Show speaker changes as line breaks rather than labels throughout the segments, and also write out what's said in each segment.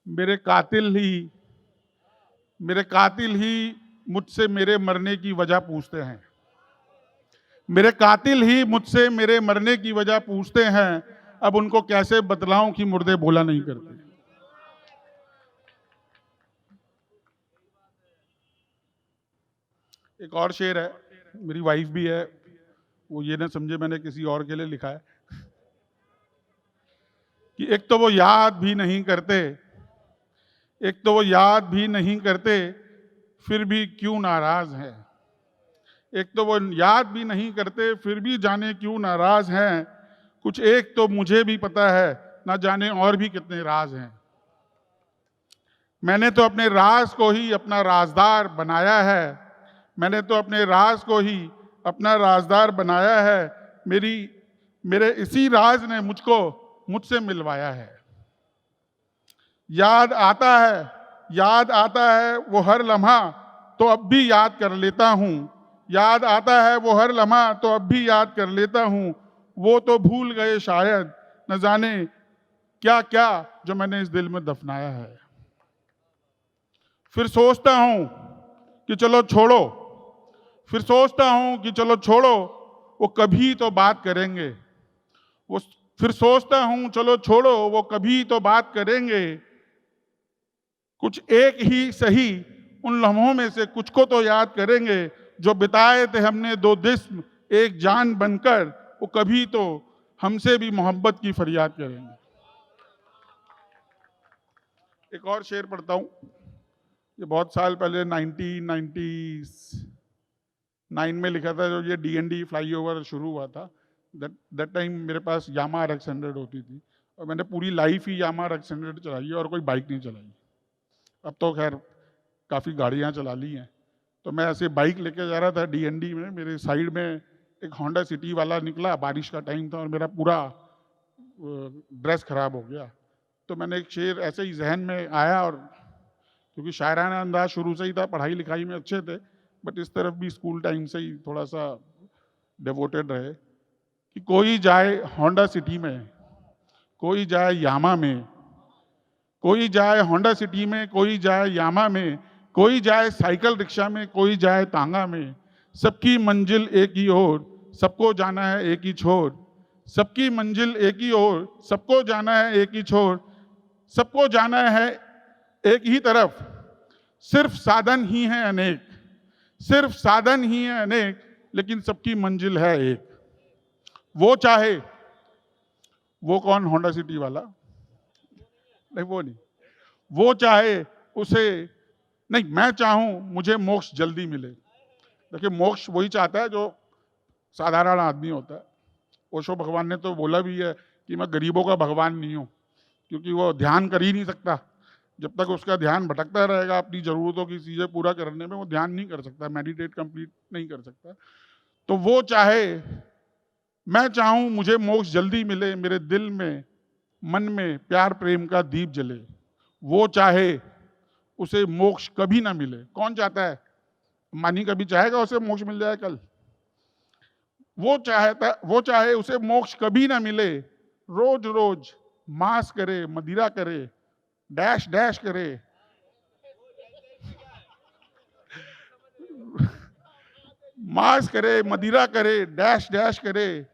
मेरे कातिल ही मुझसे मेरे मरने की वजह पूछते हैं। मेरे कातिल ही मुझसे मेरे मरने की वजह पूछते हैं। अब उनको कैसे बतलाऊं कि मुर्दे बोला नहीं करते। एक और शेर है, मेरी वाइफ भी है, वो ये ना समझे मैंने किसी और के लिए लिखा है कि एक तो वो याद भी नहीं करते, एक तो वो याद भी नहीं करते, फिर भी क्यों नाराज हैं। एक तो वो याद भी नहीं करते, फिर भी जाने क्यों नाराज हैं। कुछ एक तो मुझे भी पता है, ना जाने और भी कितने राज हैं। मैंने तो अपने राज को ही अपना राजदार बनाया है। मैंने तो अपने राज को ही अपना राजदार बनाया है। मेरे इसी राज ने मुझको मुझसे मिलवाया है। याद आता है वो हर लम्हा, तो अब भी याद कर लेता हूँ। याद आता है वो हर लम्हा, तो अब भी याद कर लेता हूँ। वो तो भूल गए शायद, न जाने क्या क्या जो मैंने इस दिल में दफनाया है। फिर सोचता हूँ कि चलो छोड़ो, फिर सोचता हूँ कि चलो छोड़ो, वो कभी तो बात करेंगे। वो फिर सोचता हूँ चलो छोड़ो, वो कभी तो बात करेंगे। कुछ एक ही सही उन लम्हों में से कुछ को तो याद करेंगे, जो बिताए थे हमने दो जिस्म एक जान बनकर। वो कभी तो हमसे भी मोहब्बत की फरियाद करेंगे। एक और शेर पढ़ता हूं, ये बहुत साल पहले 1999 में लिखा था, जो ये DND फ्लाईओवर शुरू हुआ था। दैट टाइम मेरे पास यामा RX 100 होती थी, और मैंने पूरी लाइफ ही यामा RX 100 चलाई है और कोई बाइक नहीं चलाई। अब तो खैर काफ़ी गाड़ियाँ चला ली हैं। तो मैं ऐसे बाइक लेके जा रहा था DND में, मेरे साइड में एक होंडा सिटी वाला निकला, बारिश का टाइम था और मेरा पूरा ड्रेस खराब हो गया। तो मैंने एक शेर ऐसे ही जहन में आया, और क्योंकि शायराना अंदाज शुरू से ही था, पढ़ाई लिखाई में अच्छे थे, बट इस तरफ भी स्कूल टाइम से ही थोड़ा सा डिवोटेड रहे, कि कोई जाए होंडा सिटी में, कोई जाए यामा में, कोई जाए होंडा सिटी में, कोई जाए यामा में, कोई जाए साइकिल रिक्शा में, कोई जाए तांगा में। सबकी मंजिल एक ही ओर, सबको जाना है एक ही छोर। सबकी मंजिल एक ही ओर, सबको जाना है एक ही छोर। सबको जाना है एक ही तरफ, सिर्फ साधन ही हैं अनेक, सिर्फ साधन ही हैं अनेक, लेकिन सबकी मंजिल है एक। वो चाहे, वो कौन, होंडा सिटी वाला? नहीं, वो नहीं। वो चाहे उसे, नहीं, मैं चाहूं मुझे मोक्ष जल्दी मिले। देखिए, मोक्ष वही चाहता है जो साधारण आदमी होता है। ओशो भगवान ने तो बोला भी है कि मैं गरीबों का भगवान नहीं हूं, क्योंकि वो ध्यान कर ही नहीं सकता। जब तक उसका ध्यान भटकता रहेगा अपनी जरूरतों की चीजें पूरा करने में, वो ध्यान नहीं कर सकता, मेडिटेट कंप्लीट नहीं कर सकता। तो वो चाहे, मैं चाहूं मुझे मोक्ष जल्दी मिले, मेरे दिल में मन में प्यार प्रेम का दीप जले। वो चाहे उसे मोक्ष कभी ना मिले। कौन चाहता है? मानी कभी चाहेगा उसे मोक्ष मिल जाए कल? वो चाहे उसे मोक्ष कभी ना मिले, रोज रोज मांस करे, मदिरा करे, डैश डैश करे, मांस करे, मदिरा करे, डैश डैश करे,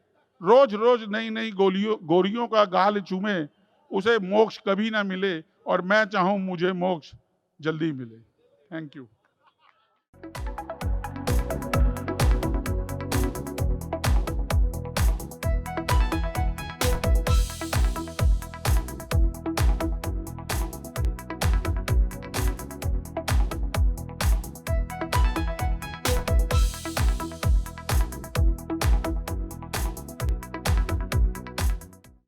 रोज रोज नई नई गोरियों का गाल चूमे, उसे मोक्ष कभी ना मिले, और मैं चाहूं मुझे मोक्ष जल्दी मिले। Thank you.